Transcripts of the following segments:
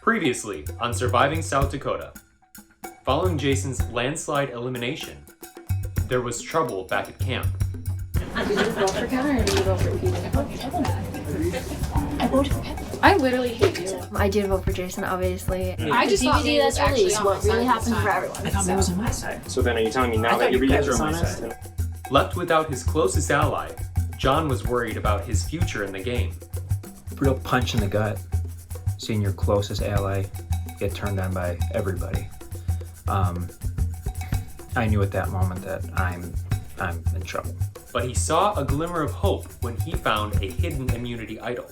Previously on Surviving South Dakota. Following Jason's landslide elimination, there was trouble back at camp. Did you vote for Kevin or did you vote for Peter? I voted for Kevin. I literally hate you. I did vote for Jason, obviously. I just thought DVD that's actually released, what really happened for everyone. I thought May was on my side. So then are you telling me now that your guys are on my side? Left without his closest ally, John was worried about his future in the game. Real punch in the gut, seeing your closest ally get turned on by everybody. I knew at that moment that I'm in trouble. But he saw a glimmer of hope when he found a hidden immunity idol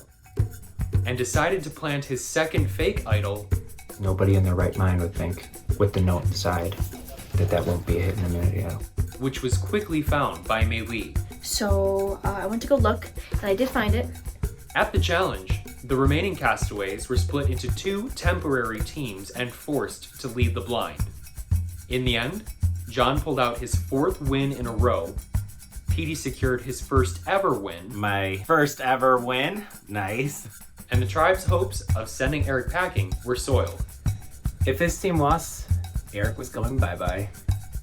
and decided to plant his second fake idol. Nobody in their right mind would think, with the note inside, that won't be a hidden immunity idol. Which was quickly found by Mei Lee. So I went to go look, and I did find it. At the challenge, the remaining castaways were split into two temporary teams and forced to lead the blind. In the end, John pulled out his fourth win in a row. Petey secured his first ever win. My first ever win. Nice. And the tribe's hopes of sending Eric packing were soiled. If this team lost, Eric was going bye-bye.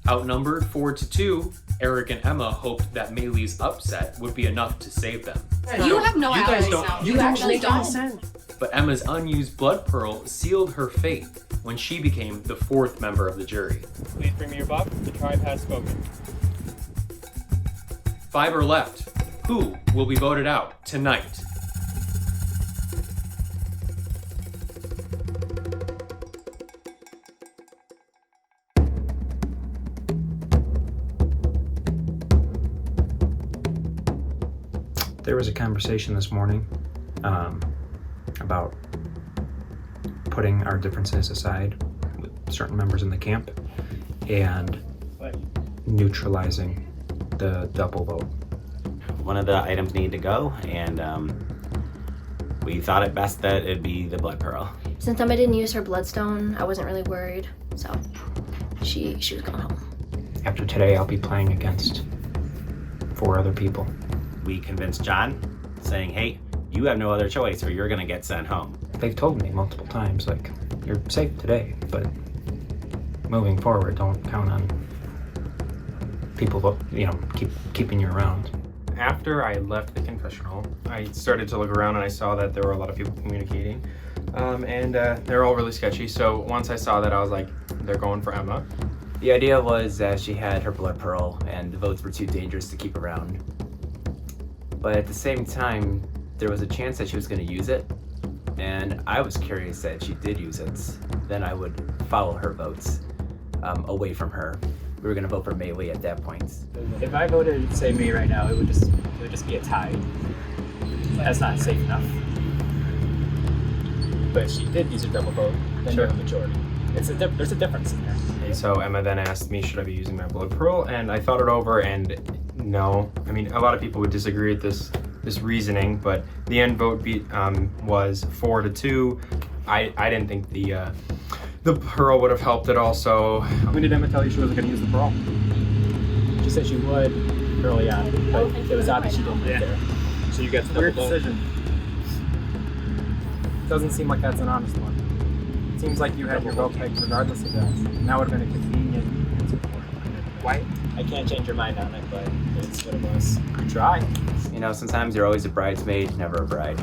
Outnumbered 4-2, Eric and Emma hoped that Mei Lee's upset would be enough to save them. You have no allies don't- now. you You don't actually make don't. sense. But Emma's unused blood pearl sealed her fate when she became the fourth member of the jury. Please bring me your buck. The tribe has spoken. 5 are left. Who will be voted out tonight? There was a conversation this morning about putting our differences aside with certain members in the camp and neutralizing the double vote. One of the items needed to go, and we thought it best that it'd be the blood pearl. Since Emma didn't use her bloodstone, I wasn't really worried. So she was going home. After today, I'll be playing against 4 other people. We convinced John, saying, hey, you have no other choice or you're gonna get sent home. They've told me multiple times, like, you're safe today, but moving forward, don't count on people, keeping you around. After I left the confessional, I started to look around and I saw that there were a lot of people communicating. And they're all really sketchy. So once I saw that, I was like, they're going for Emma. The idea was that she had her blood pearl and the votes were too dangerous to keep around. But at the same time, there was a chance that she was going to use it. And I was curious that if she did use it, then I would follow her votes away from her. We were going to vote for Mei Lee at that point. If I voted, say, me right now, it would just be a tie. That's not safe enough. But if she did use a double vote, then you're a majority. There's a difference in there. So Emma then asked me, should I be using my blood pearl? And I thought it over and no. I mean, a lot of people would disagree with this reasoning, but the end vote was 4-2. I didn't think the pearl would have helped at all, so. When did Emma tell you she wasn't going to use the pearl? She said she would early on, but it was obvious she didn't get there. So you got the Weird double vote. decision. Doesn't seem like that's an honest one. It seems like you had your vote pegged regardless of that. And that would have been a convenient answer for it. Why? I can't change your mind on it, but it's what it was. You try. You know, sometimes you're always a bridesmaid, never a bride.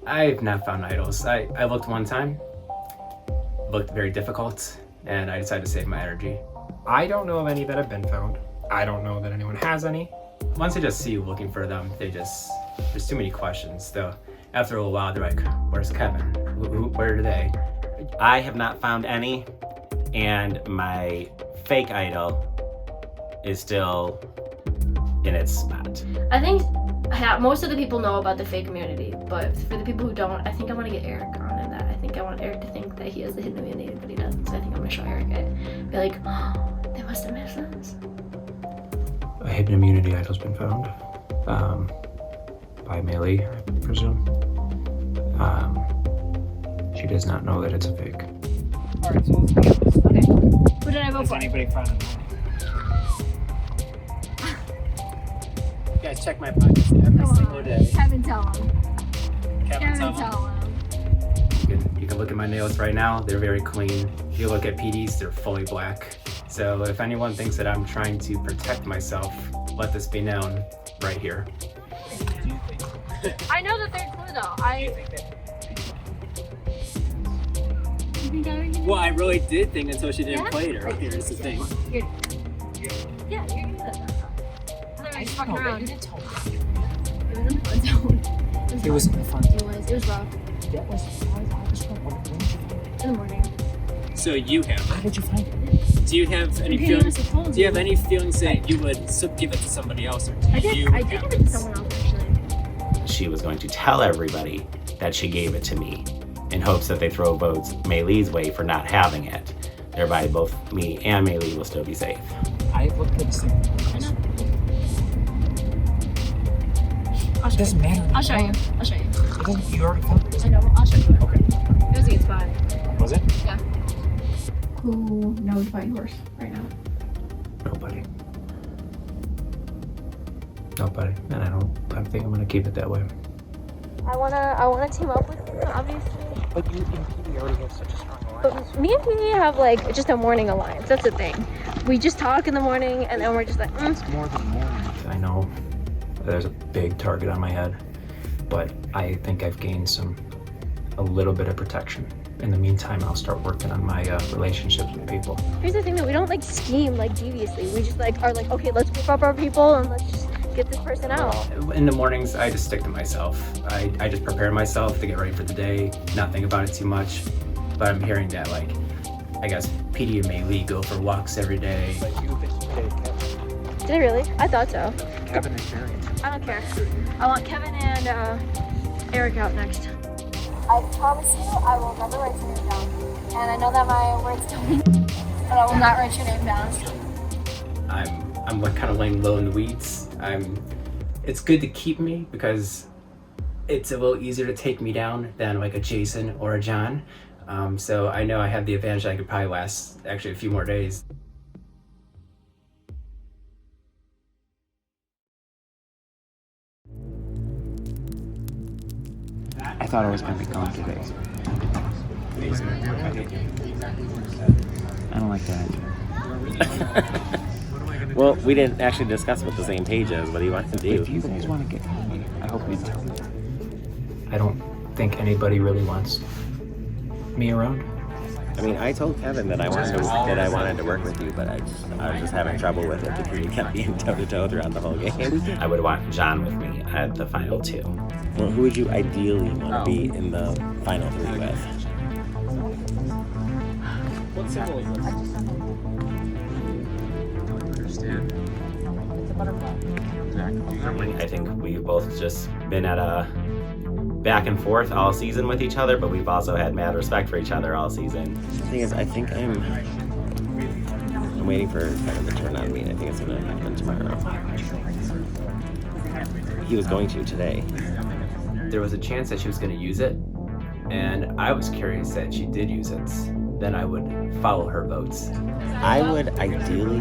I've not found idols. I looked one time. Looked very difficult. and I decided to save my energy. I don't know of any that have been found. I don't know that anyone has any. Once they just see you looking for them, there's too many questions. Though after a little while, they're like, "Where's Kevin? Where are they?" I have not found any, and my fake idol is still in its spot. I think most of the people know about the fake immunity, but for the people who don't, I think I want to get Eric on in that. I think I want Eric to think that he has the hidden immunity, but he doesn't. So I think I'm gonna show Eric it. Be like, oh, they must have missed this. A hidden immunity idol's been found by Melee, I presume. She does not know that it's a fake. Alright, so let's get this. Okay. Who did I vote Has for? anybody found it? Guys, check my pockets every single day. Kevin, tell him. Kevin, tell me. Tell him. You can look at my nails right now, they're very clean. If you look at PDs, they're fully black. So if anyone thinks that I'm trying to protect myself, let this be known right here. I know the third clue though. Well, I really did think until she didn't Yeah? play it earlier. Here's the thing. Yeah, you're good. Otherwise, fucking around. It was in the fun zone. It was in the fun. It was rough. In the morning. So you have. How did you find it? Do you have any Okay, feelings? honestly, told Do you have you. any feelings that you would give it to somebody else, or do I did. you I did have give it to someone else actually. She was going to tell everybody that she gave it to me in hopes that they throw votes Maylee's way for not having it. Thereby both me and Maylee will still be safe. I looked at the same. I know. It doesn't matter. I'll show you. I'll show you. It doesn't. You already found it. I know. I'll show you. Okay. It was a good spot. Was it? Yeah. Who knows about yours right now? Nobody. Nobody. And I think I'm gonna keep it that way. I wanna team up with you, obviously. But you and PD already have such a strong alliance. But me and PD have like just a morning alliance. That's the thing. We just talk in the morning and then we're just like, It's more than morning. I know there's a big target on my head, but I think I've gained a little bit of protection. In the meantime, I'll start working on my relationships with people. Here's the thing that we don't like scheme like deviously. We just like are like, okay, let's group up our people and let's just get this person out. In the mornings, I just stick to myself. I just prepare myself to get ready for the day, not think about it too much. But I'm hearing that, like, I guess PD and Maylee go for walks every day. But you've been committed, Kevin. Did I really? I thought so. Kevin and Jerry. I don't care. I want Kevin and Eric out next. I promise you, I will never write your name down. And I know that my words don't mean, but I will not write your name down. I'm like kind of laying low in the weeds. It's good to keep me because it's a little easier to take me down than like a Jason or a John. So I know I have the advantage. I could probably last actually a few more days. I thought I was going to be gone today. I don't like that. Well, we didn't actually discuss what the same page is. What do you want to do? If you guys want to get me, I hope you tell me. I don't think anybody really wants me around. I mean, I told Kevin that I wanted to work with you, but I was just having trouble with it because you kept being toe-to-toe throughout the whole game. I would want John with me at the final 2. Well, who would you ideally want to be in the final 3 with? What symbol is this? I don't understand. It's a butterfly. I think we've both just been at a back and forth all season with each other, but we've also had mad respect for each other all season. The thing is, I think I'm waiting for Kevin to turn on me. I think it's going to happen tomorrow. He was going to today. There was a chance that she was going to use it, and I was curious that she did use it. Then I would follow her votes. I would ideally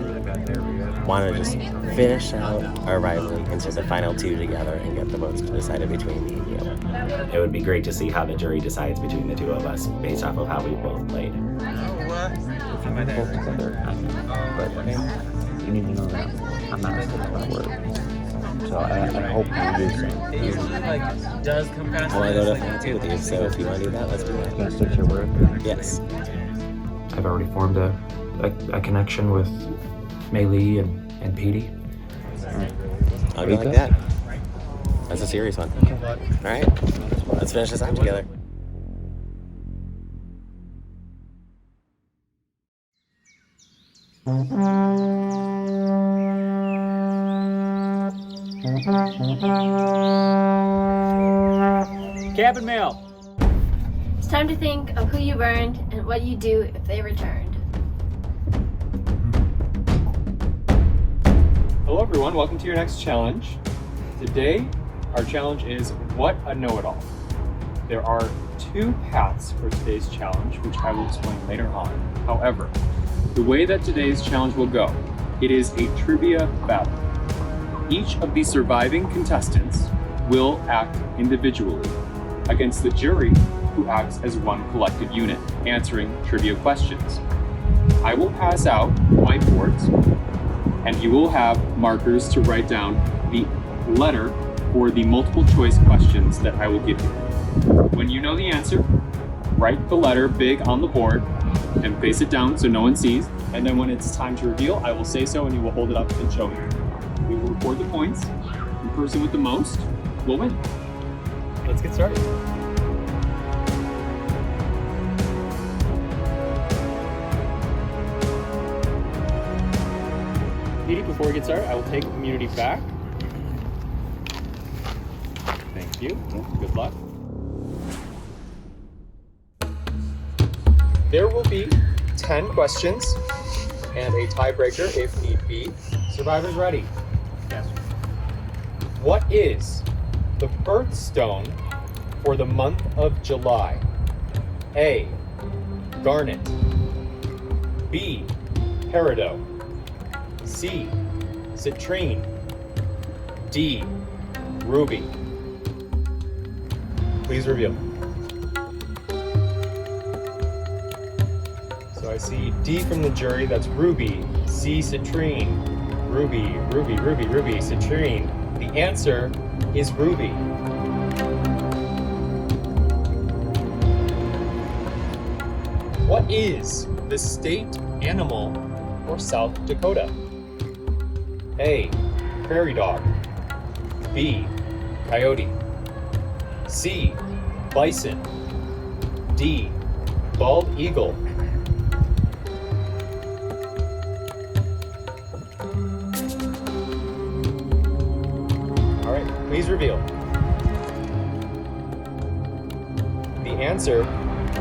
want to just finish out our rivalry into the final 2 together and get the votes decided between me and you. It would be great to see how the jury decides between the 2 of us based off of how we both played. If you both together, but you need to know that I'm not still my word. So I hope you do so. It usually like does come kind of. I want to go to final 2 with you, so if you want to do that, let's do You that. can stick to your word. Yes. I've already formed a connection with Mei Lee and Petey. I'll be like that. That's a serious one. All right, let's finish this out together. Cabin mail. It's time to think of who you burned and what you do if they returned. Hello everyone, welcome to your next challenge. Today, our challenge is What a Know-It-All. There are two paths for today's challenge, which I will explain later on. However, the way that today's challenge will go, it is a trivia battle. Each of the surviving contestants will act individually against the jury, who acts as one collective unit, answering trivia questions. I will pass out whiteboards, and you will have markers to write down the letter for the multiple choice questions that I will give you. When you know the answer, write the letter big on the board and face it down so no one sees. And then when it's time to reveal, I will say so and you will hold it up and show me. We will record the points. The person with the most will win. Let's get started. Petey, before we get started, I will take immunity back. Thank you. Good luck. There will be 10 questions and a tiebreaker if need be. Survivors ready? Yes. What is the birthstone for the month of July? A. Garnet. B. Peridot. C. Citrine. D. Ruby. Please reveal. So I see D from the jury, that's Ruby. C. Citrine. Ruby, Ruby, Ruby, Ruby, Citrine. The answer is Ruby. What is the state animal for South Dakota? A. Prairie dog. B. Coyote. C. Bison. D. Bald eagle. All right, please reveal. The answer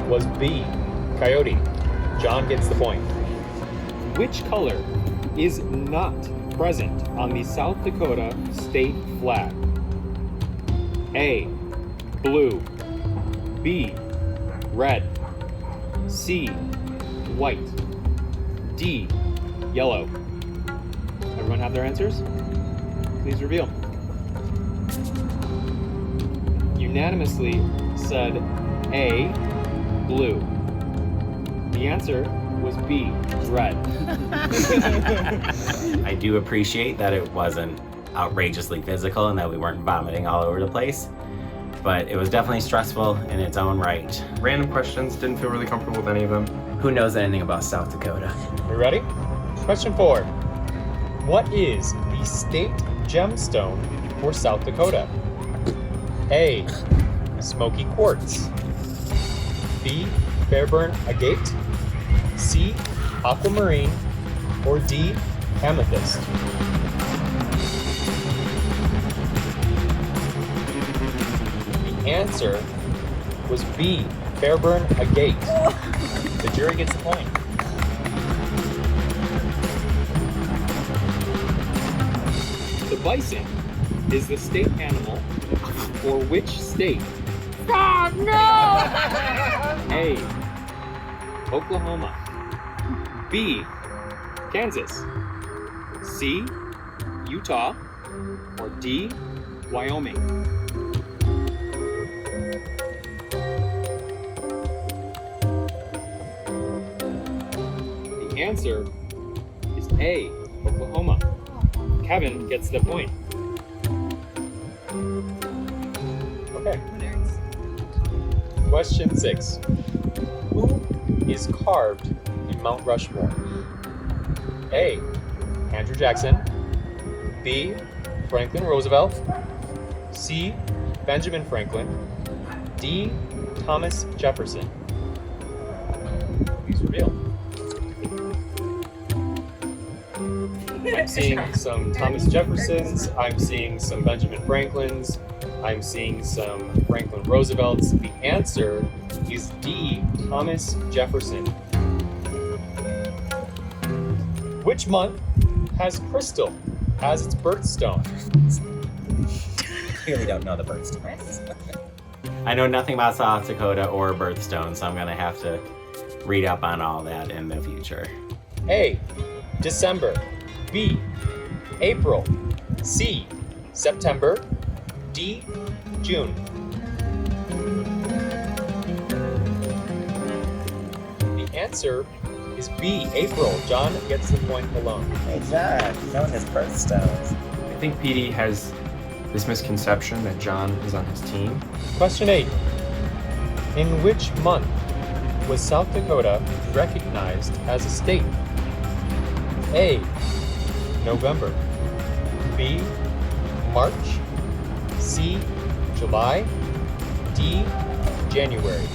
was B. Coyote. John gets the point. Which color is not present on the South Dakota state flag? A. Blue. B. Red. C. White. D. Yellow. Everyone have their answers? Please reveal. Unanimously said A. Blue. The answer was B. Red. I do appreciate that it wasn't outrageously physical and that we weren't vomiting all over the place, but it was definitely stressful in its own right. Random questions, didn't feel really comfortable with any of them. Who knows anything about South Dakota? We ready? Question 4. What is the state gemstone for South Dakota? A. Smoky quartz. B. Fairburn agate. C. Aquamarine. Or D. Amethyst. The answer was B. Fairburn agate. The jury gets the point. The bison is the state animal for which state? Stop! No! A. Oklahoma. B. Kansas. C. Utah. Or D. Wyoming. The answer is A. Oklahoma. Kevin gets the point. Okay. Question 6. Who is carved Mount Rushmore? A. Andrew Jackson. B. Franklin Roosevelt. C. Benjamin Franklin. D. Thomas Jefferson. Please reveal. I'm seeing some Thomas Jeffersons. I'm seeing some Benjamin Franklins. I'm seeing some Franklin Roosevelts. The answer is D. Thomas Jefferson. Which month has Crystal as its birthstone? Clearly don't know the birthstones. I know nothing about South Dakota or birthstones, so I'm gonna have to read up on all that in the future. A. December. B. April. C. September. D. June. The answer is B. April. John gets the point alone. Hey John, knowing his birthstones. I think PD has this misconception that John is on his team. Question 8. In which month was South Dakota recognized as a state? A. November. B. March. C. July. D. January.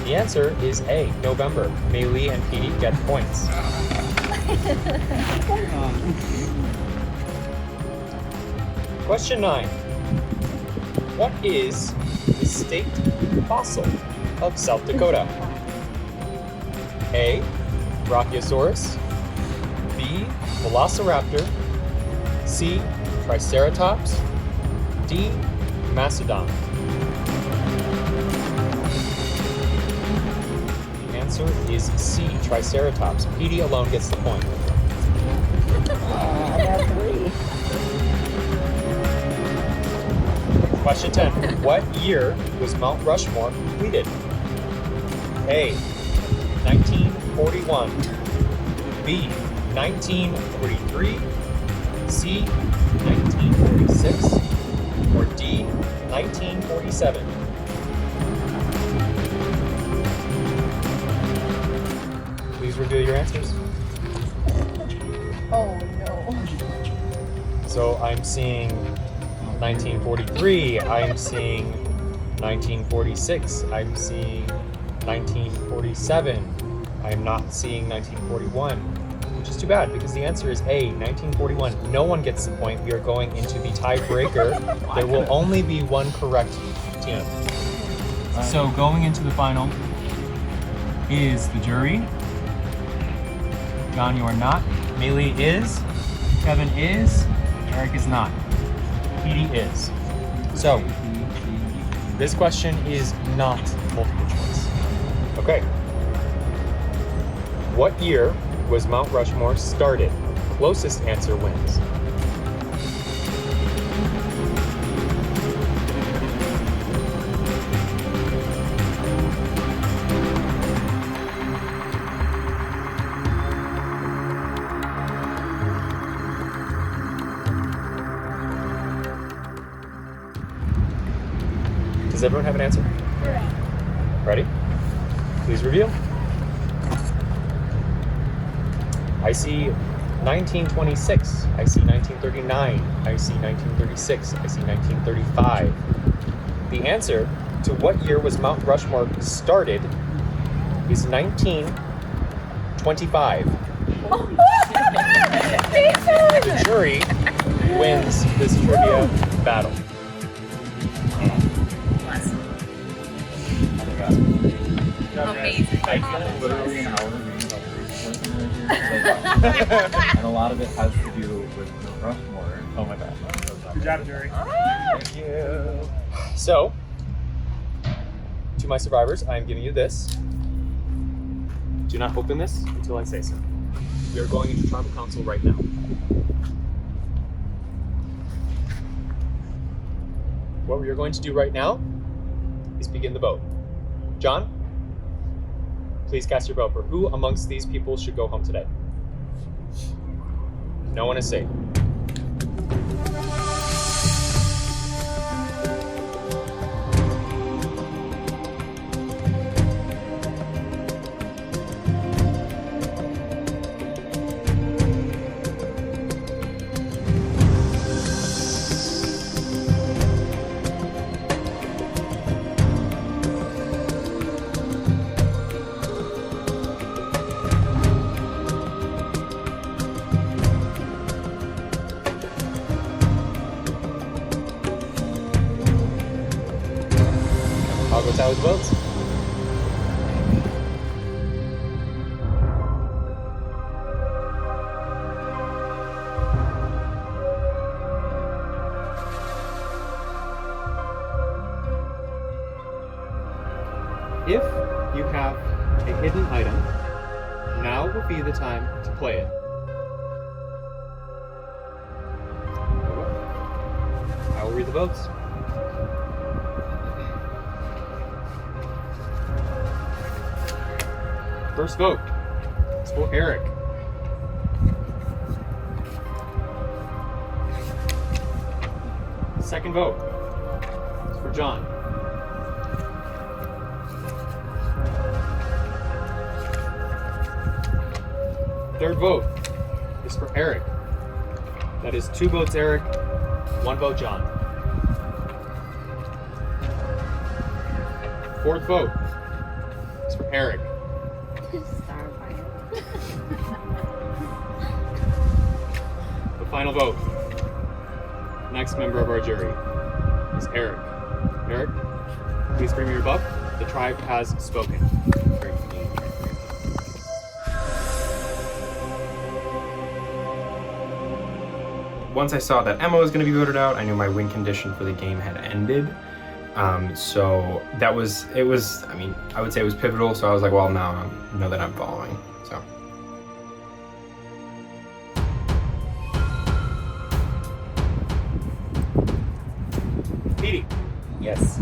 The answer is A. November. Maylee and Petey get points. Question 9. What is the state fossil of South Dakota? A. Brachiosaurus. B. Velociraptor. C. Triceratops. D. Mastodon. The answer is C. Triceratops. Petey alone gets the point. I got 3. Question 10. What year was Mount Rushmore completed? A. 1941. B. 1943. C. 1946. Or D. 1947. Please reveal your answers. Oh no. So I'm seeing 1943, I'm seeing 1946, I'm seeing 1947, I'm not seeing 1941, which is too bad because the answer is A, 1941. No one gets the point. We are going into the tiebreaker. There will only be one correct team. So going into the final is the jury. John, you are not. Maylee is. Kevin is. Eric is not. Petey is. So, this question is not multiple choice. Okay. What year was Mount Rushmore started? Closest answer wins. Does everyone have an answer? Ready? Please reveal. I see 1926. I see 1939. I see 1936. I see 1935. The answer to what year was Mount Rushmore started is 1925. The jury wins this trivia battle. Amazing. Literally an hour and a lot of it has to do with Mount Rushmore. Oh my gosh. Good job, Jerry. Thank you. So, to my survivors, I am giving you this. Do not open this until I say so. We are going into tribal council right now. What we are going to do right now is begin the vote. John, please cast your vote for who amongst these people should go home today. No one is safe. I'll go tally the votes. If you have a hidden item, now would be the time to play it. I will read the votes. First vote is for Eric. Second vote is for John. Third vote is for Eric. That is 2 votes Eric, 1 vote John. Fourth vote is for Eric. The final vote, next member of our jury, is Eric. Eric, please bring me your buck. The tribe has spoken. Once I saw that Emma was going to be voted out, I knew my win condition for the game had ended. So that was, I mean, I would say it was pivotal. So I was like, well, now I know that I'm following. So. Petey, Yes.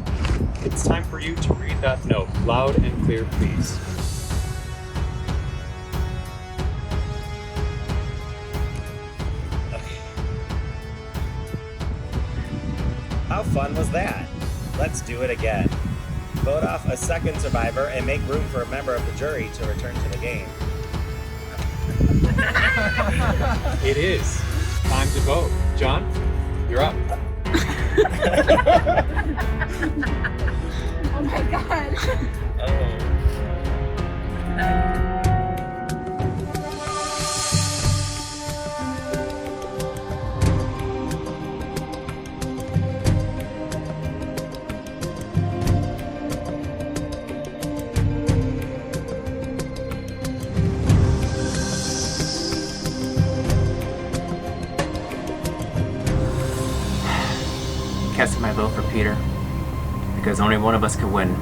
it's time for you to read that note loud and clear, please. How fun was that? Let's do it again. Vote off a second survivor and make room for a member of the jury to return to the game. It is time to vote. John, you're up. Oh my god. Casting my vote for Peter, because only one of us could win.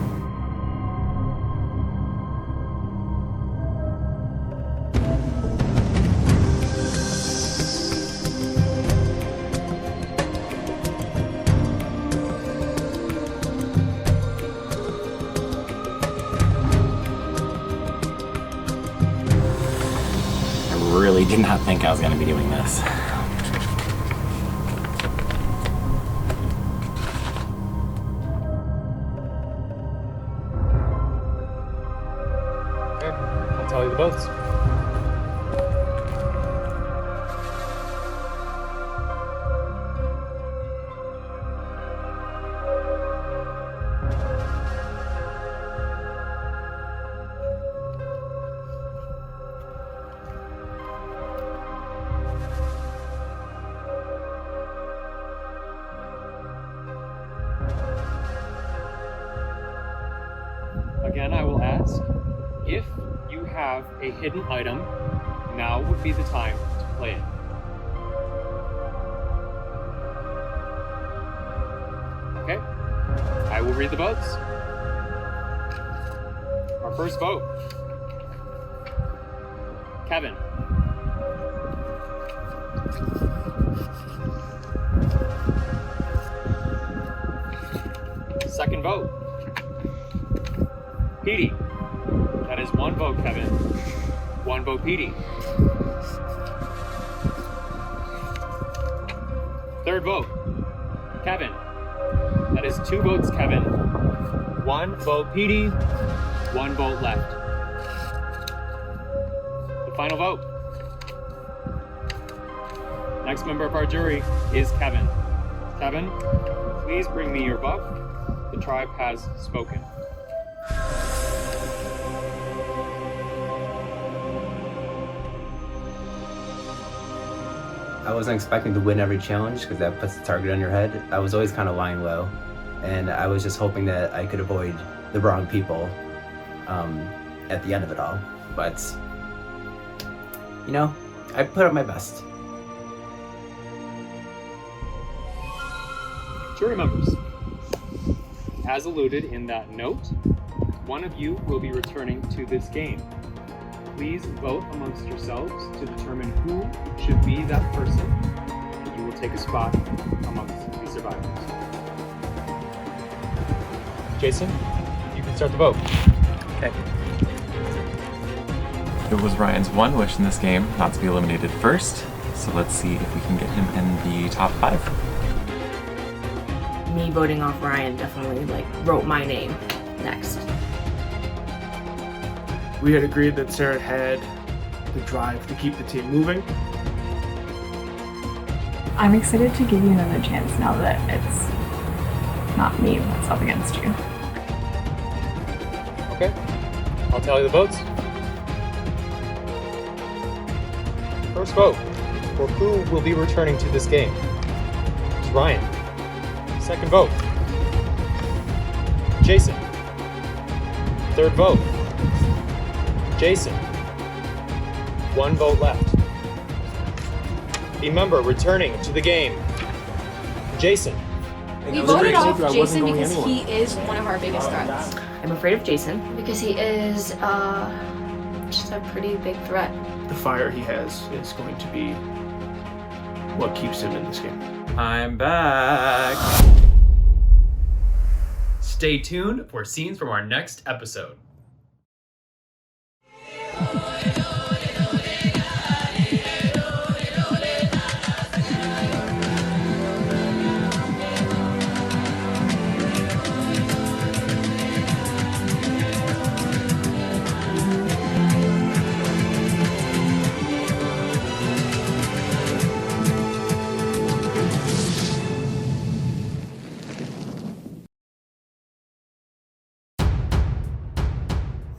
I really did not think I was going to be doing this. I'll tell you the votes. Again, I will ask, if you have a hidden item, now would be the time to play it. Okay, I will read the votes. Our first vote, Kevin. Second vote, Petey. That is 1 vote, Kevin. 1 vote, Petey. Third vote, Kevin. That is 2 votes, Kevin. 1 vote, Petey. 1 vote left. The final vote. Next member of our jury is Kevin. Kevin, please bring me your buck. The tribe has spoken. I wasn't expecting to win every challenge because that puts the target on your head. I was always kind of lying low. and I was just hoping that I could avoid the wrong people at the end of it all. But, you know, I put up my best. Jury members, as alluded in that note, one of you will be returning to this game. Please vote amongst yourselves to determine who should be that person, and you will take a spot amongst the survivors. Jason, you can start the vote. Okay. It was Ryan's one wish in this game not to be eliminated first, so let's see if we can get him in the top 5. Me voting off Ryan definitely wrote my name next. We had agreed that Sarah had the drive to keep the team moving. I'm excited to give you another chance now that it's not me that's up against you. Okay, I'll tally the votes. First vote for who will be returning to this game is Ryan. Second vote, Jason. Third vote, Jason. One vote left. The member returning to the game, Jason. We voted off Jason because he is one of our biggest threats. I'm afraid of Jason. Because he is just a pretty big threat. The fire he has is going to be what keeps him in this game. I'm back. Stay tuned for scenes from our next episode.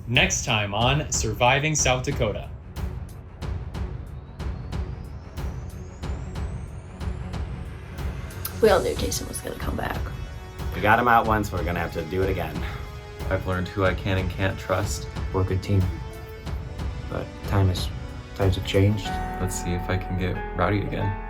Next time on Surviving South Dakota. We all knew Jason was gonna come back. We got him out once, we're gonna have to do it again. I've learned who I can and can't trust. We're a good team. But times have changed. Let's see if I can get rowdy again.